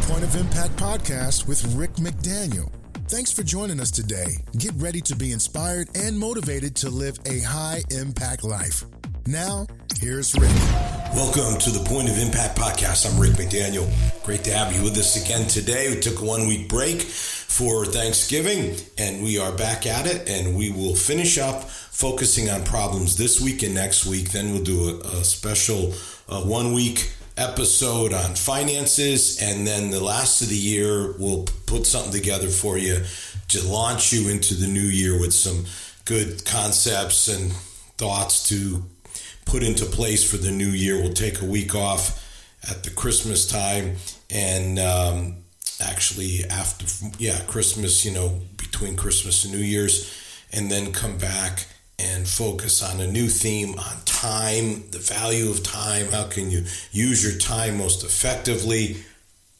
Point of Impact podcast with Rick McDaniel. Thanks for joining us today. Get ready to be inspired and motivated to live a high-impact life. Now, here's Rick. Welcome to the Point of Impact podcast. I'm Rick McDaniel. Great to have you with us again today. We took a 1-week break for Thanksgiving, and we are back at it, and we will finish up focusing on problems this week and next week. Then we'll do a special 1-week episode on finances, and then the last of the year we'll put something together for you to launch you into the new year with some good concepts and thoughts to put into place for the new year. We'll take a week off at the Christmas time, and actually after Christmas, between Christmas and New Year's, and then come back and focus on a new theme on time, the value of time. How can you use your time most effectively?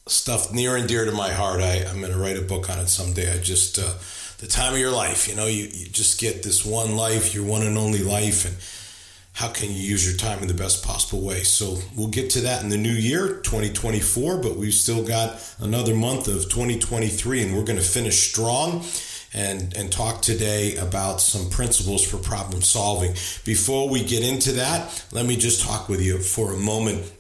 Stuff near and dear to my heart. I'm going to write a book on it someday. The time of your life, you just get this one life, your one and only life, and how can you use your time in the best possible way? So we'll get to that in the new year, 2024, but we've still got another month of 2023, and we're going to finish strong and talk today about some principles for problem solving. Before we get into that, let me just talk with you for a moment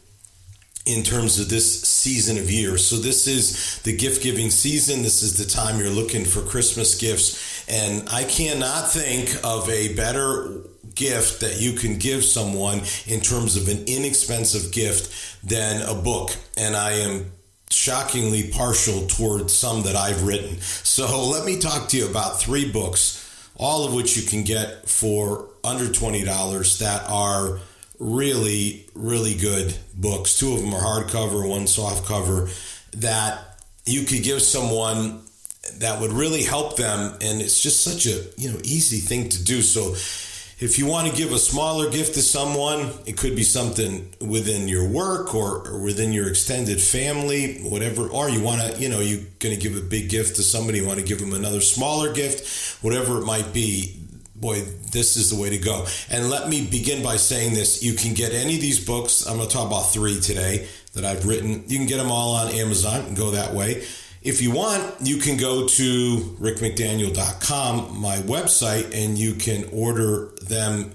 in terms of this season of year. So this is the gift-giving season. This is the time you're looking for Christmas gifts, and I cannot think of a better gift that you can give someone in terms of an inexpensive gift than a book. And I am shockingly partial towards some that I've written. So let me talk to you about 3 books, all of which you can get for under $20 that are really, really good books. 2 of them are hardcover, 1 softcover, that you could give someone that would really help them. And it's just such a, easy thing to do. So if you want to give a smaller gift to someone, it could be something within your work or within your extended family, whatever, or you want to, you're going to give a big gift to somebody, you want to give them another smaller gift, whatever it might be. Boy, this is the way to go. And let me begin by saying this. You can get any of these books. I'm going to talk about 3 today that I've written. You can get them all on Amazon and go that way. If you want, you can go to rickmcdaniel.com, my website, and you can order them,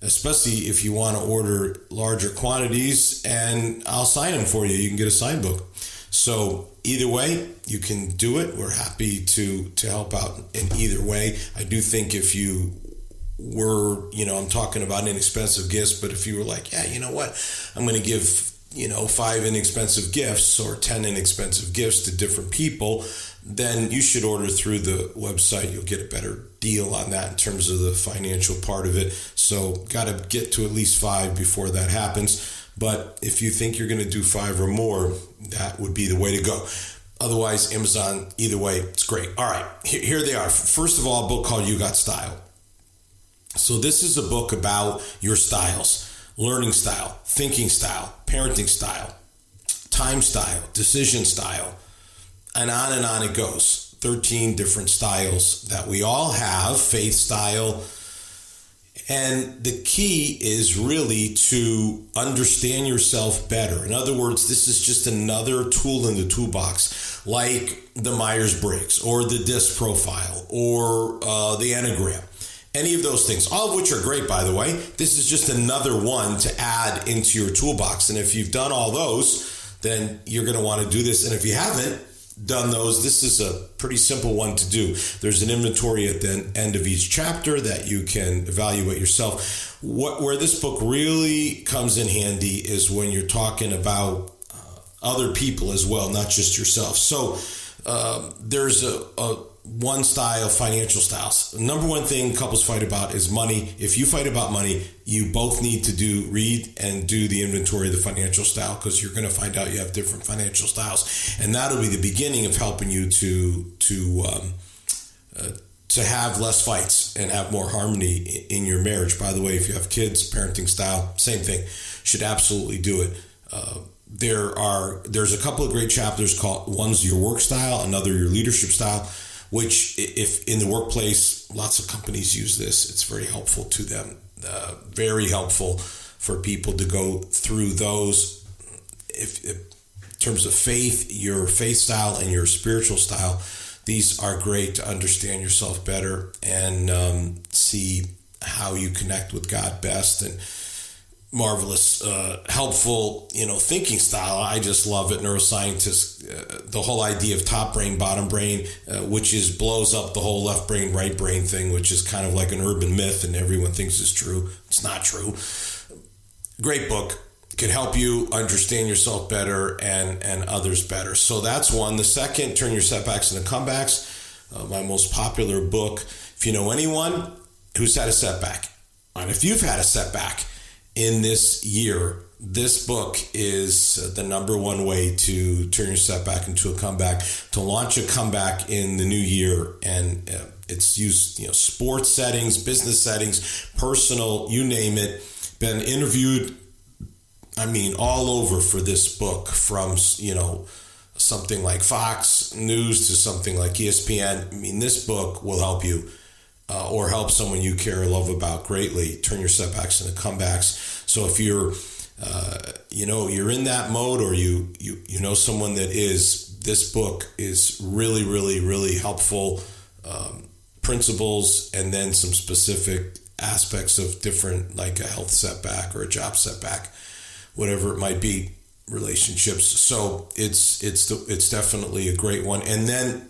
especially if you want to order larger quantities, and I'll sign them for you. You can get a signed book. So either way, you can do it. We're happy to help out in either way. I do think if you were, I'm talking about inexpensive gifts, but if you were like, yeah, you know what, I'm going to give 5 inexpensive gifts or 10 inexpensive gifts to different people, then you should order through the website. You'll get a better deal on that in terms of the financial part of it. So got to get to at least 5 before that happens. But if you think you're going to do 5 or more, that would be the way to go. Otherwise, Amazon, either way, it's great. All right, here they are. First of all, a book called You Got Style. So this is a book about your styles. Learning style, thinking style, parenting style, time style, decision style, and on it goes. 13 different styles that we all have, faith style. And the key is really to understand yourself better. In other words, this is just another tool in the toolbox, like the Myers-Briggs or the DISC profile or the Enneagram. Any of those things, all of which are great, by the way. This is just another one to add into your toolbox. And if you've done all those, then you're going to want to do this. And if you haven't done those, this is a pretty simple one to do. There's an inventory at the end of each chapter that you can evaluate yourself. Where this book really comes in handy is when you're talking about other people as well, not just yourself. So there's a one style, financial styles. The number one thing couples fight about is money. If you fight about money, you both need to read and do the inventory of the financial style, because you're going to find out you have different financial styles, and that'll be the beginning of helping you to have less fights and have more harmony in your marriage. By the way, if you have kids, parenting style, same thing. Should absolutely do it. There's a couple of great chapters called, one's your work style, another your leadership style, which if in the workplace, lots of companies use this. It's very helpful to them, very helpful for people to go through those. If terms of faith, your faith style and your spiritual style. These are great to understand yourself better and see how you connect with God best. And marvelous, helpful, thinking style. I just love it. Neuroscientists, the whole idea of top brain, bottom brain, which blows up the whole left brain, right brain thing, which is kind of like an urban myth and everyone thinks is true. It's not true. Great book. Can help you understand yourself better and others better. So that's one. The second, Turn Your Setbacks into Comebacks, my most popular book. If you know anyone who's had a setback, and if you've had a setback in this year, this book is the number one way to turn your setback into a comeback, to launch a comeback in the new year. And it's used, sports settings, business settings, personal, you name it. Been interviewed, all over for this book, from, something like Fox News to something like ESPN. This book will help you or help someone you care or love about greatly. Turn your setbacks into comebacks. So if you're, you're in that mode, or you know someone that is, this book is really, really, really helpful. Principles, and then some specific aspects of different, like a health setback or a job setback, whatever it might be, relationships. So it's definitely a great one. And then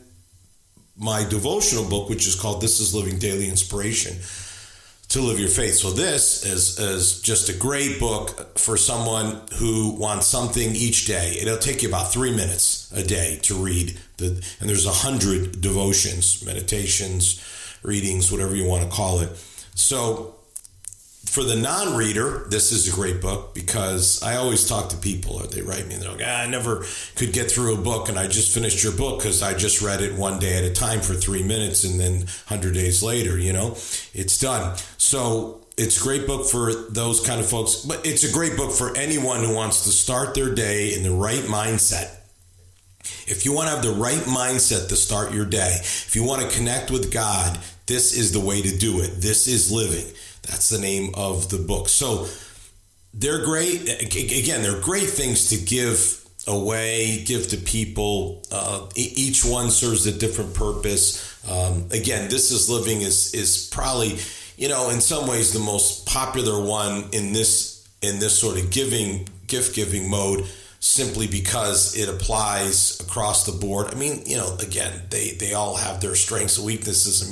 my devotional book, which is called This is Living Daily Inspiration to Live Your Faith. So this is just a great book for someone who wants something each day. It'll take you about 3 minutes a day to read. And there's 100 devotions, meditations, readings, whatever you want to call it. So for the non-reader, this is a great book, because I always talk to people, they write me and they're like, I never could get through a book, and I just finished your book because I just read it one day at a time for 3 minutes, and then 100 days later, it's done. So it's a great book for those kind of folks, but it's a great book for anyone who wants to start their day in the right mindset. If you want to have the right mindset to start your day, if you want to connect with God, this is the way to do it. This is living. That's the name of the book. So they're great. Again, they're great things to give away, give to people. Each one serves a different purpose. Again, This is Living is probably, in some ways the most popular one in this sort of gift giving mode, simply because it applies across the board. Again, they all have their strengths and weaknesses.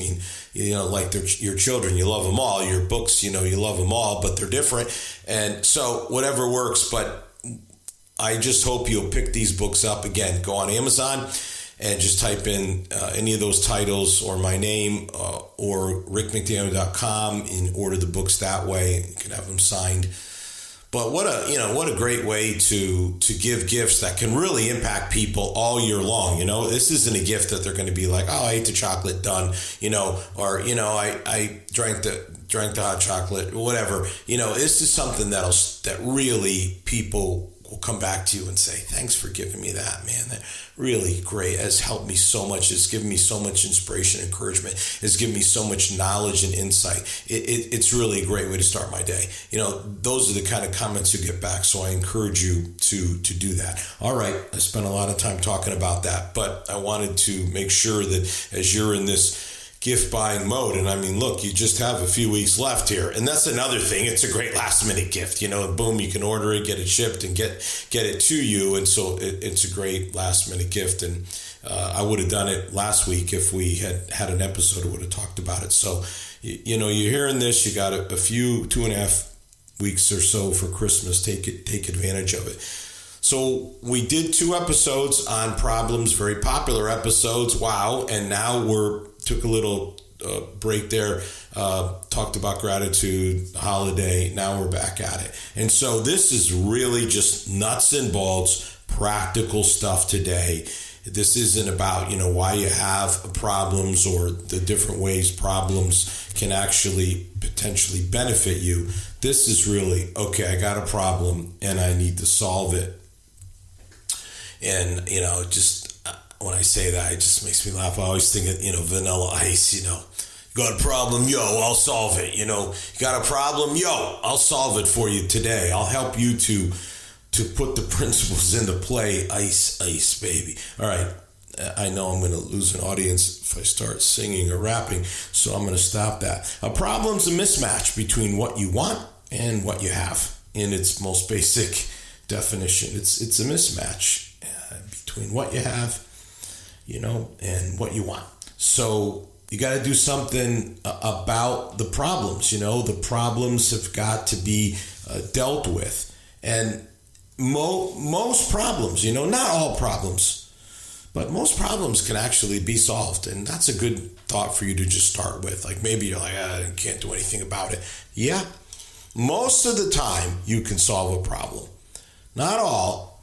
Like your children, you love them all. Your books, you love them all, but they're different. And so whatever works, but I just hope you'll pick these books up. Again, go on Amazon and just type in any of those titles or my name or rickmcdaniel.com and order the books that way. You can have them signed. But what a great way to give gifts that can really impact people all year long. This isn't a gift that they're going to be like, oh, I ate the chocolate, done, or I drank the hot chocolate, whatever. This is something that really people will come back to you and say, thanks for giving me that, man. That really great. It has helped me so much. It's given me so much inspiration, encouragement. It's given me so much knowledge and insight. It's really a great way to start my day. Those are the kind of comments you get back. So I encourage you to do that. All right. I spent a lot of time talking about that, but I wanted to make sure that as you're in this gift buying mode, and look, you just have a few weeks left here, and that's another thing. It's a great last minute gift, boom, you can order it, get it shipped, and get it to you, and so it's a great last minute gift. And I would have done it last week if we had an episode. I would have talked about it. So you're hearing this, you got a few 2.5 weeks or so for Christmas. Take advantage of it. So we did 2 episodes on problems, very popular episodes. Wow. And now took a little break there, talked about gratitude, holiday. Now we're back at it. And so this is really just nuts and bolts, practical stuff today. This isn't about, why you have problems or the different ways problems can actually potentially benefit you. This is really, okay, I got a problem and I need to solve it. And, when I say that, it just makes me laugh. I always think of, Vanilla Ice, you got a problem, yo, I'll solve it. You got a problem, yo, I'll solve it for you today. I'll help you to to put the principles into play. Ice, ice, baby. All right. I know I'm going to lose an audience if I start singing or rapping, so I'm going to stop that. A problem's a mismatch between what you want and what you have. In its most basic definition, it's a mismatch between what you have, and what you want. So you got to do something about the problems. The problems have got to be dealt with, and most problems, not all problems, but most problems can actually be solved. And that's a good thought for you to just start with. Like maybe you're like, I can't do anything about it. Yeah, most of the time you can solve a problem. Not all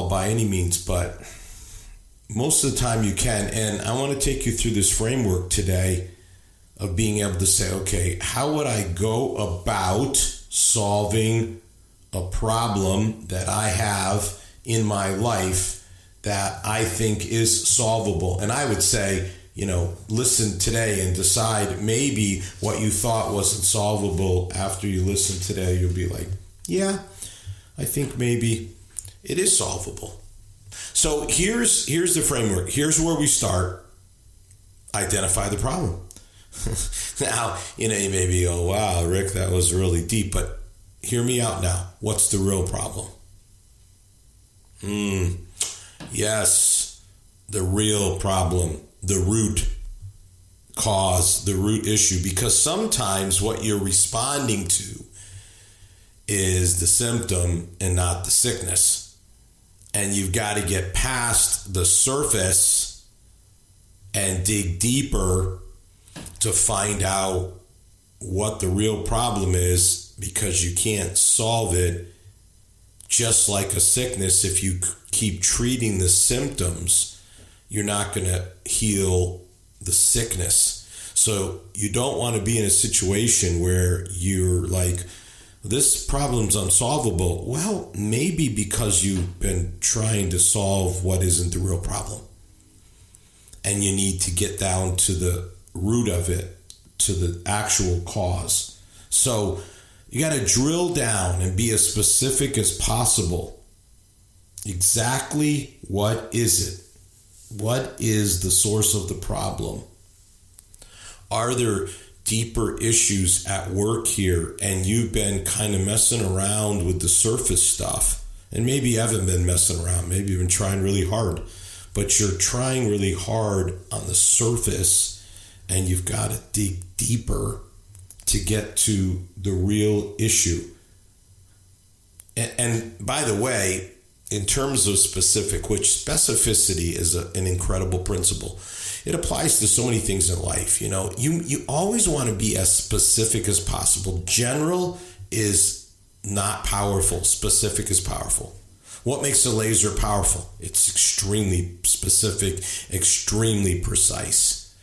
by any means, but most of the time you can. And I want to take you through this framework today of being able to say, okay, how would I go about solving a problem that I have in my life that I think is solvable? And I would say, listen today and decide maybe what you thought wasn't solvable. After you listen today, you'll be like, yeah, I think maybe it is solvable. So here's the framework. Here's where we start. Identify the problem. Now, you may be, oh, wow, Rick, that was really deep, but hear me out now. What's the real problem? Yes, the real problem, the root cause, the root issue, because sometimes what you're responding to is the symptom and not the sickness. And you've got to get past the surface and dig deeper to find out what the real problem is, because you can't solve it just like a sickness. If you keep treating the symptoms, you're not going to heal the sickness. So you don't want to be in a situation where you're like, this problem's unsolvable. Well, maybe because you've been trying to solve what isn't the real problem. And you need to get down to the root of it, to the actual cause. So you got to drill down and be as specific as possible. Exactly what is it? What is the source of the problem? Are there deeper issues at work here, and you've been kind of messing around with the surface stuff? And maybe you haven't been messing around. Maybe you've been trying really hard, but you're trying really hard on the surface, and you've got to dig deeper to get to the real issue. And by the way, in terms of specific, which specificity is an incredible principle. It applies to so many things in life. You always want to be as specific as possible. General is not powerful. Specific is powerful. What makes a laser powerful? It's extremely specific, extremely precise.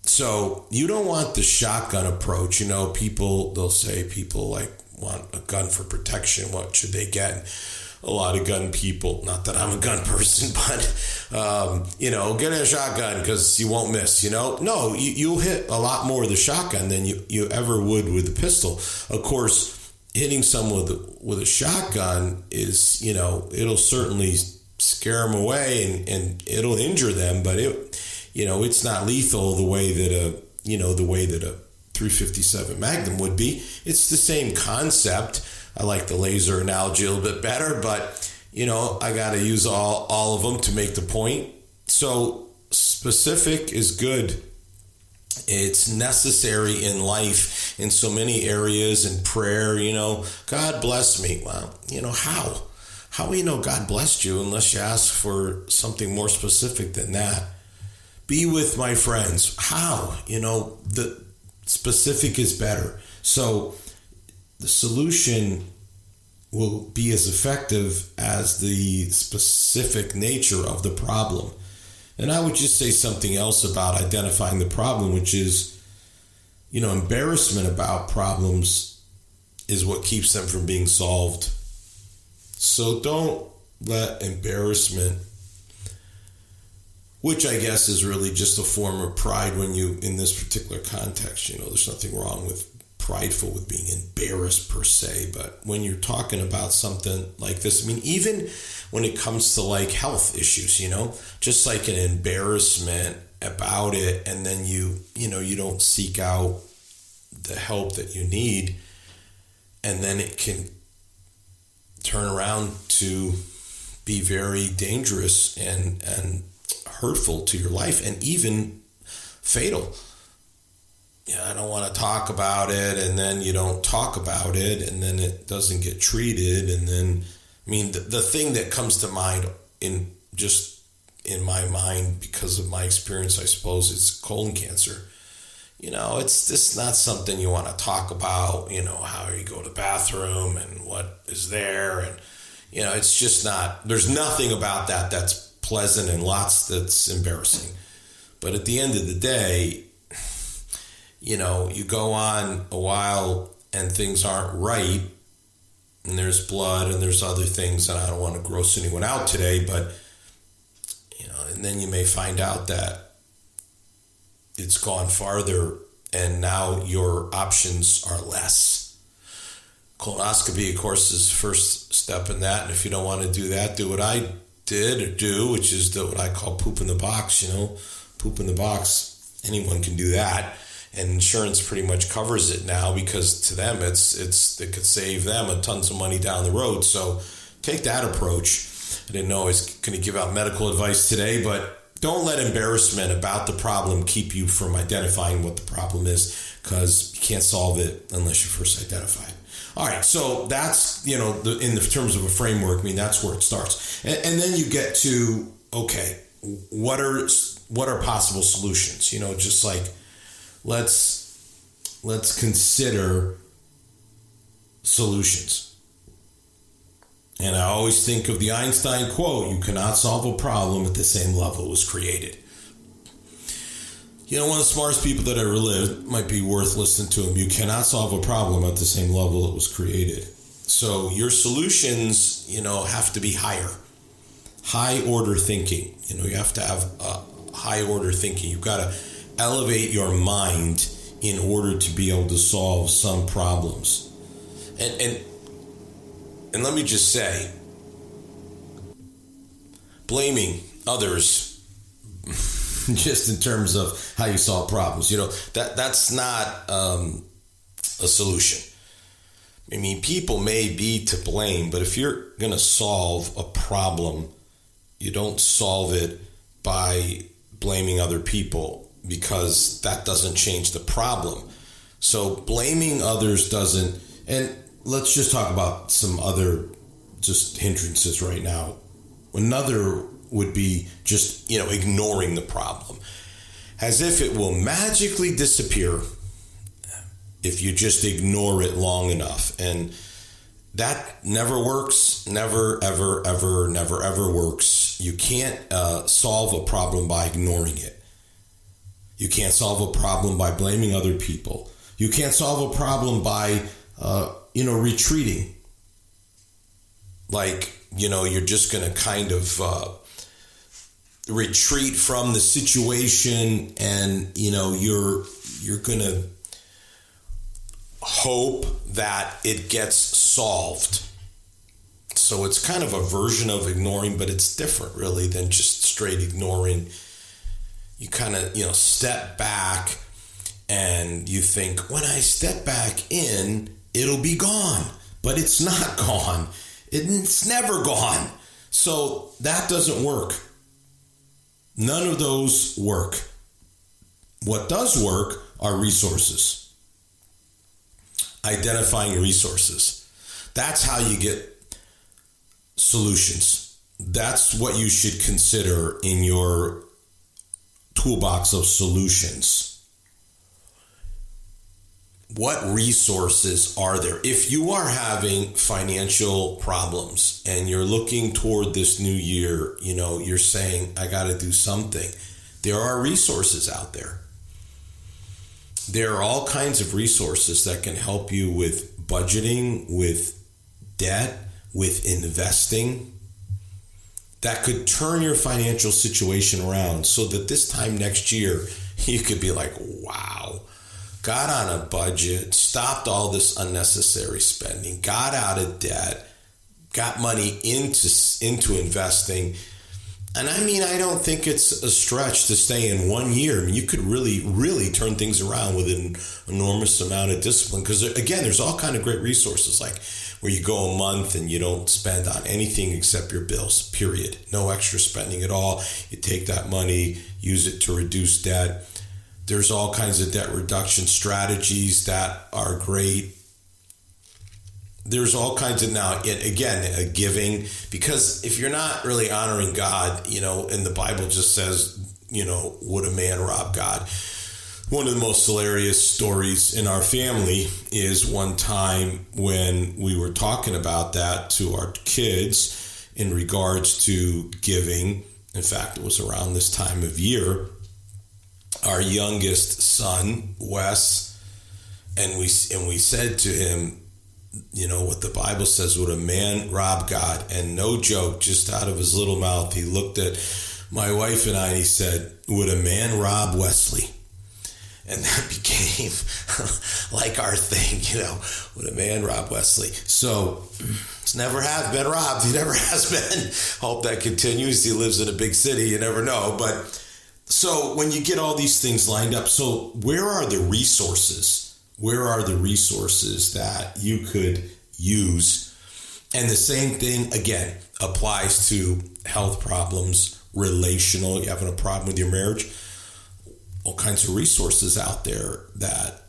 So you don't want the shotgun approach. They'll say people like want a gun for protection. What should they get? A lot of gun people, not that I'm a gun person, but, get a shotgun because you won't miss, No, you'll hit a lot more with a shotgun than you ever would with a pistol. Of course, hitting someone with a shotgun is, it'll certainly scare them away and it'll injure them, but it's not lethal the way that a 357 Magnum would be. It's the same concept. I like the laser analogy a little bit better, but, I got to use all of them to make the point. So specific is good. It's necessary in life in so many areas. In prayer, God bless me. Well, how? How will you know God blessed you unless you ask for something more specific than that? Be with my friends. How? The specific is better. So the solution will be as effective as the specific nature of the problem. And I would just say something else about identifying the problem, which is, embarrassment about problems is what keeps them from being solved. So don't let embarrassment, which I guess is really just a form of pride when you, in this particular context, there's nothing wrong with prideful with being embarrassed per se, but when you're talking about something like this, I mean, even when it comes to like health issues, just like an embarrassment about it, and then you don't seek out the help that you need, and then it can turn around to be very dangerous and hurtful to your life, and even fatal. I don't want to talk about it, and then you don't talk about it, and then it doesn't get treated, and then, I mean, the thing that comes to mind in my mind because of my experience, I suppose, is colon cancer. It's just not something you want to talk about, how you go to the bathroom and what is there, and it's just not, there's nothing about that that's pleasant, and lots that's embarrassing. But at the end of the day, you go on a while and things aren't right, and there's blood and there's other things, and I don't want to gross anyone out today, but, and then you may find out that it's gone farther and now your options are less. Colonoscopy, of course, is the first step in that, and if you don't want to do that, do what I did or do, which is what I call poop in the box, poop in the box. Anyone can do that. And insurance pretty much covers it now, because to them it could save them a tons of money down the road. So take that approach. I didn't know I was going to give out medical advice today, but don't let embarrassment about the problem keep you from identifying what the problem is, because you can't solve it unless you first identify it. All right, so that's, in the terms of a framework, I mean, that's where it starts. And then you get to, okay, what are possible solutions? Just like, let's consider solutions. And I always think of the Einstein quote, you cannot solve a problem at the same level it was created. One of the smartest people that ever lived, might be worth listening to him. You cannot solve a problem at the same level it was created. So your solutions, have to be higher. High order thinking. You have to have high order thinking. You've got to elevate your mind in order to be able to solve some problems. And let me just say, blaming others just in terms of how you solve problems, that's not a solution. I mean, people may be to blame, but if you're going to solve a problem, you don't solve it by blaming other people, because that doesn't change the problem. So blaming others doesn't, and let's just talk about some other just hindrances right now. Another would be just, ignoring the problem, as if it will magically disappear if you just ignore it long enough. And that never works, never, ever, ever, never, ever works. You can't solve a problem by ignoring it. You can't solve a problem by blaming other people. You can't solve a problem by, retreating. Like, you're just going to kind of retreat from the situation, and, you're going to hope that it gets solved. So it's kind of a version of ignoring, but it's different really than just straight ignoring. You kind of, step back and you think, when I step back in, it'll be gone. But it's not gone. It's never gone. So that doesn't work. None of those work. What does work are resources. Identifying resources. That's how you get solutions. That's what you should consider in your toolbox of solutions. What resources are there? If you are having financial problems and you're looking toward this new year, you're saying, I got to do something. There are resources out there. There are all kinds of resources that can help you with budgeting, with debt, with investing, that could turn your financial situation around so that this time next year, you could be like, wow, got on a budget, stopped all this unnecessary spending, got out of debt, got money into investing. And I mean, I don't think it's a stretch to say in 1 year. I mean, you could really, really turn things around with an enormous amount of discipline. Because again, there's all kind of great resources, like where you go a month and you don't spend on anything except your bills, period. No extra spending at all. You take that money, use it to reduce debt. There's all kinds of debt reduction strategies that are great. There's all kinds of now, again, giving, because if you're not really honoring God, and the Bible just says, would a man rob God? One of the most hilarious stories in our family is one time when we were talking about that to our kids in regards to giving. In fact, it was around this time of year. Our youngest son, Wes, and we said to him, what the Bible says, would a man rob God? And no joke, just out of his little mouth, he looked at my wife and I and he said, would a man rob Wesley? And that became like our thing, would a man rob Wesley? So it's never has been robbed. He never has been. Hope that continues. He lives in a big city. You never know. But so when you get all these things lined up, so where are the resources? Where are the resources that you could use? And the same thing, again, applies to health problems, relational. You're having a problem with your marriage. All kinds of resources out there that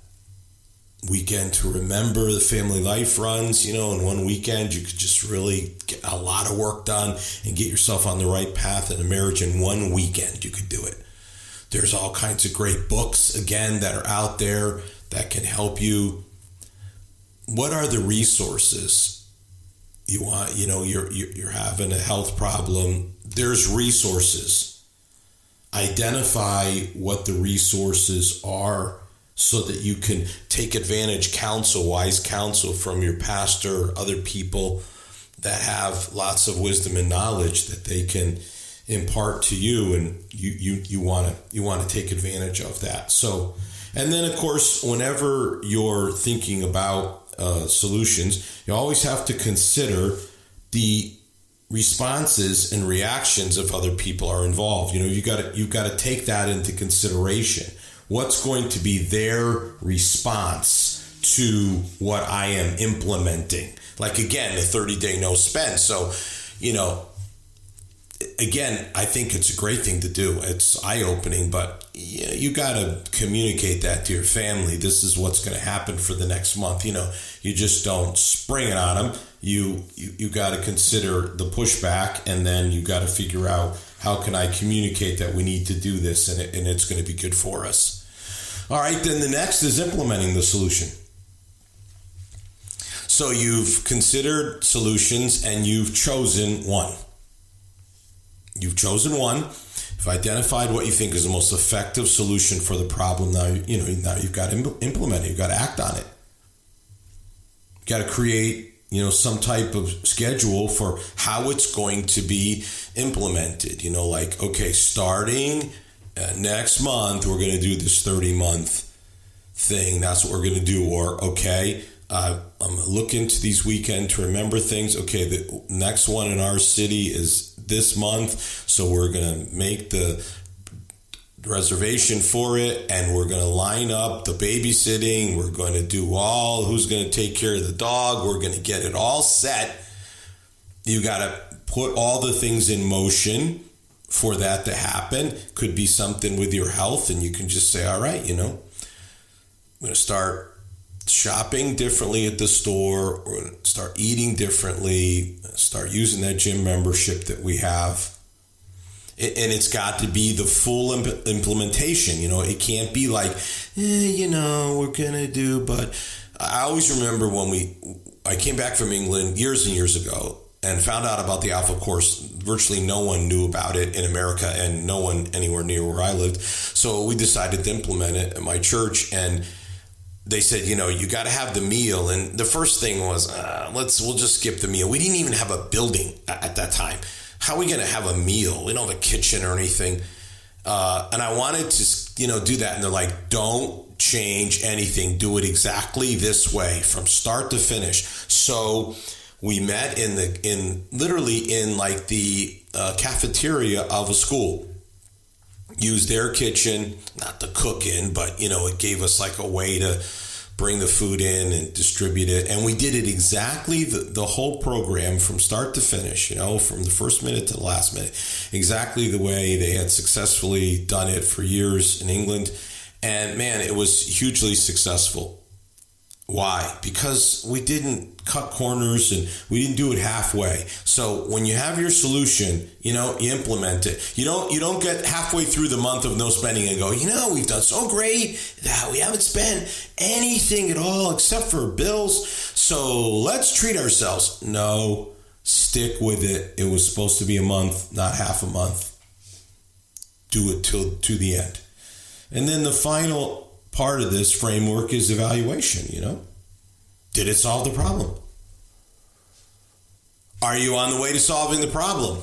weekend to remember. The family life runs, in one weekend, you could just really get a lot of work done and get yourself on the right path in a marriage. In one weekend, you could do it. There's all kinds of great books, again, that are out there that can help you. What are the resources you want? You're having a health problem. There's resources. Identify what the resources are so that you can take advantage, wise counsel from your pastor or other people that have lots of wisdom and knowledge that they can impart to you, and you want to take advantage of that. So. And then, of course, whenever you're thinking about solutions, you always have to consider the responses and reactions of other people are involved. You've got to take that into consideration. What's going to be their response to what I am implementing? Like, again, the 30-day no spend. So, again, I think it's a great thing to do. It's eye-opening, but you got to communicate that to your family. This is what's going to happen for the next month. You just don't spring it on them. You got to consider the pushback, and then you got to figure out, how can I communicate that we need to do this and it's going to be good for us. All right, then the next is implementing the solution. So you've considered solutions and you've chosen one. You've chosen one. You've identified what you think is the most effective solution for the problem. Now you've got to implement it. You've got to act on it. You've got to create, some type of schedule for how it's going to be implemented. Starting next month, we're going to do this 30-month thing. That's what we're going to do. Or, I'm going to look into these weekend to remember things. Okay, the next one in our city is this month, so we're going to make the reservation for it, and we're going to line up the babysitting. We're going to do who's going to take care of the dog. We're going to get it all set. You got to put all the things in motion for that to happen. Could be something with your health, and you can just say, all right, I'm going to start shopping differently at the store, or start eating differently, start using that gym membership that we have. And it's got to be the full implementation. It can't be like, we're going to do, but I always remember when I came back from England years and years ago and found out about the Alpha Course. Virtually no one knew about it in America and no one anywhere near where I lived. So we decided to implement it at my church, and they said, you got to have the meal. And the first thing was, we'll just skip the meal. We didn't even have a building at that time. How are we going to have a meal? We don't have a kitchen or anything. And I wanted to, do that. And they're like, don't change anything. Do it exactly this way from start to finish. So we met literally in like the cafeteria of a school. Used their kitchen, not to cook in, but, it gave us like a way to bring the food in and distribute it. And we did it exactly the whole program from start to finish, from the first minute to the last minute, exactly the way they had successfully done it for years in England. And man, it was hugely successful. Why? Because we didn't cut corners and we didn't do it halfway. So when you have your solution, you implement it. You don't get halfway through the month of no spending and go, we've done so great that we haven't spent anything at all except for bills. So let's treat ourselves. No, stick with it. It was supposed to be a month, not half a month. Do it to the end. And then the final part of this framework is evaluation, Did it solve the problem? Are you on the way to solving the problem?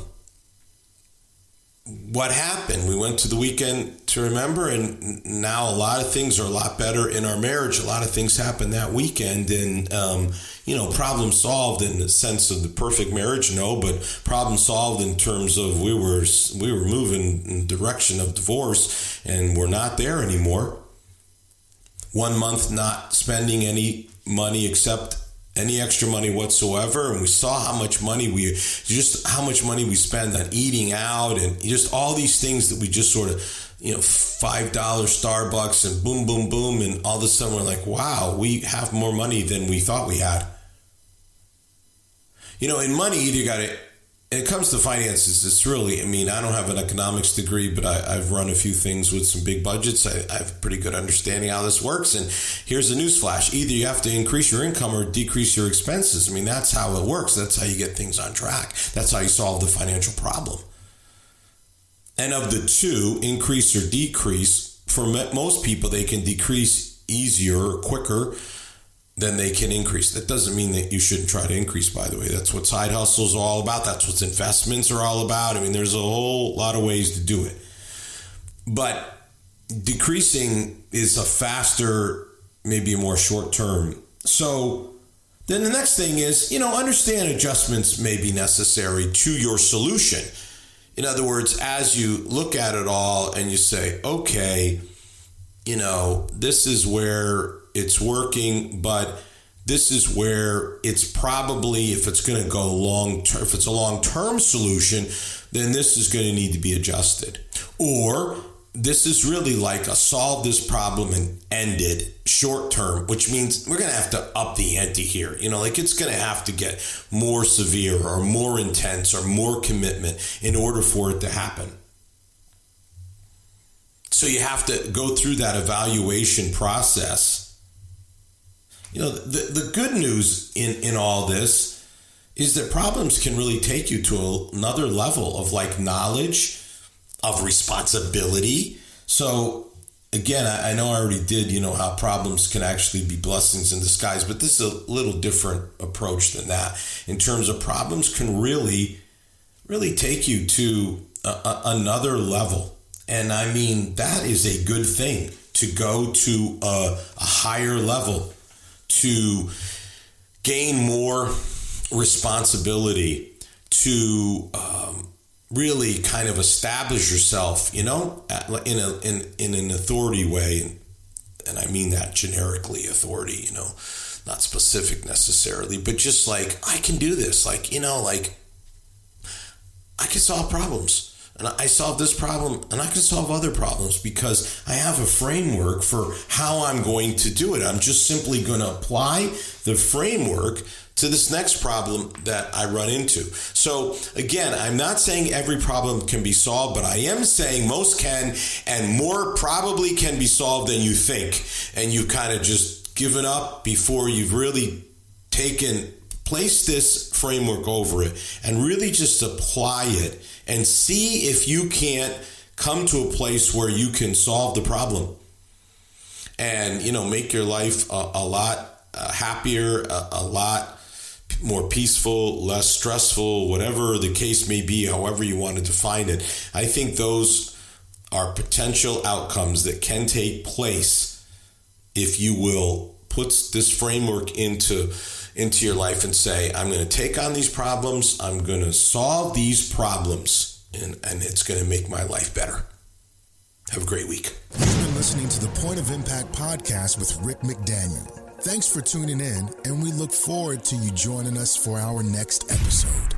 What happened? We went to the weekend to remember, and now a lot of things are a lot better in our marriage. A lot of things happened that weekend, and, problem solved in the sense of the perfect marriage, no, but problem solved in terms of we were moving in the direction of divorce, and we're not there anymore. 1 month not spending any money except any extra money whatsoever, and we saw how much money we spend on eating out and just all these things that we just sort of $5 Starbucks and boom boom boom, and all of a sudden we're like, wow, we have more money than we thought we had. In money, you got to, when it comes to finances, it's really, I don't have an economics degree, but I've run a few things with some big budgets. I have a pretty good understanding how this works. And here's a newsflash. Either you have to increase your income or decrease your expenses. That's how it works. That's how you get things on track. That's how you solve the financial problem. And of the two, increase or decrease, for most people, they can decrease easier or quicker than they can increase. That doesn't mean that you shouldn't try to increase, by the way. That's what side hustles are all about. That's what investments are all about. There's a whole lot of ways to do it. But decreasing is a faster, maybe a more short term. So then the next thing is, understand adjustments may be necessary to your solution. In other words, as you look at it all and you say, okay, this is where it's working, but this is where it's probably, if it's going to go long-term, if it's a long-term solution, then this is going to need to be adjusted. Or this is really like a solve this problem and end it short-term, which means we're going to have to up the ante here. It's going to have to get more severe or more intense or more commitment in order for it to happen. So you have to go through that evaluation process. The good news in all this is that problems can really take you to another level of knowledge, of responsibility. So again, I know I already did, how problems can actually be blessings in disguise, but this is a little different approach than that. In terms of problems can really take you to another level. And that is a good thing, to go to a higher level, to gain more responsibility, to really kind of establish yourself, in an authority way. And I mean that generically, authority, not specific necessarily, but just I can do this, I can solve problems. And I solve this problem, and I can solve other problems because I have a framework for how I'm going to do it. I'm just simply going to apply the framework to this next problem that I run into. So again, I'm not saying every problem can be solved, but I am saying most can, and more probably can be solved than you think. And you kind of just given up before you've really place this framework over it and really just apply it and see if you can't come to a place where you can solve the problem and, make your life a lot happier, a lot more peaceful, less stressful, whatever the case may be, however you want to define it. I think those are potential outcomes that can take place if you will put this framework into your life and say, I'm going to take on these problems, I'm going to solve these problems, and it's going to make my life better. Have a great week. You've been listening to the Point of Impact podcast with Rick McDaniel. Thanks for tuning in, and we look forward to you joining us for our next episode.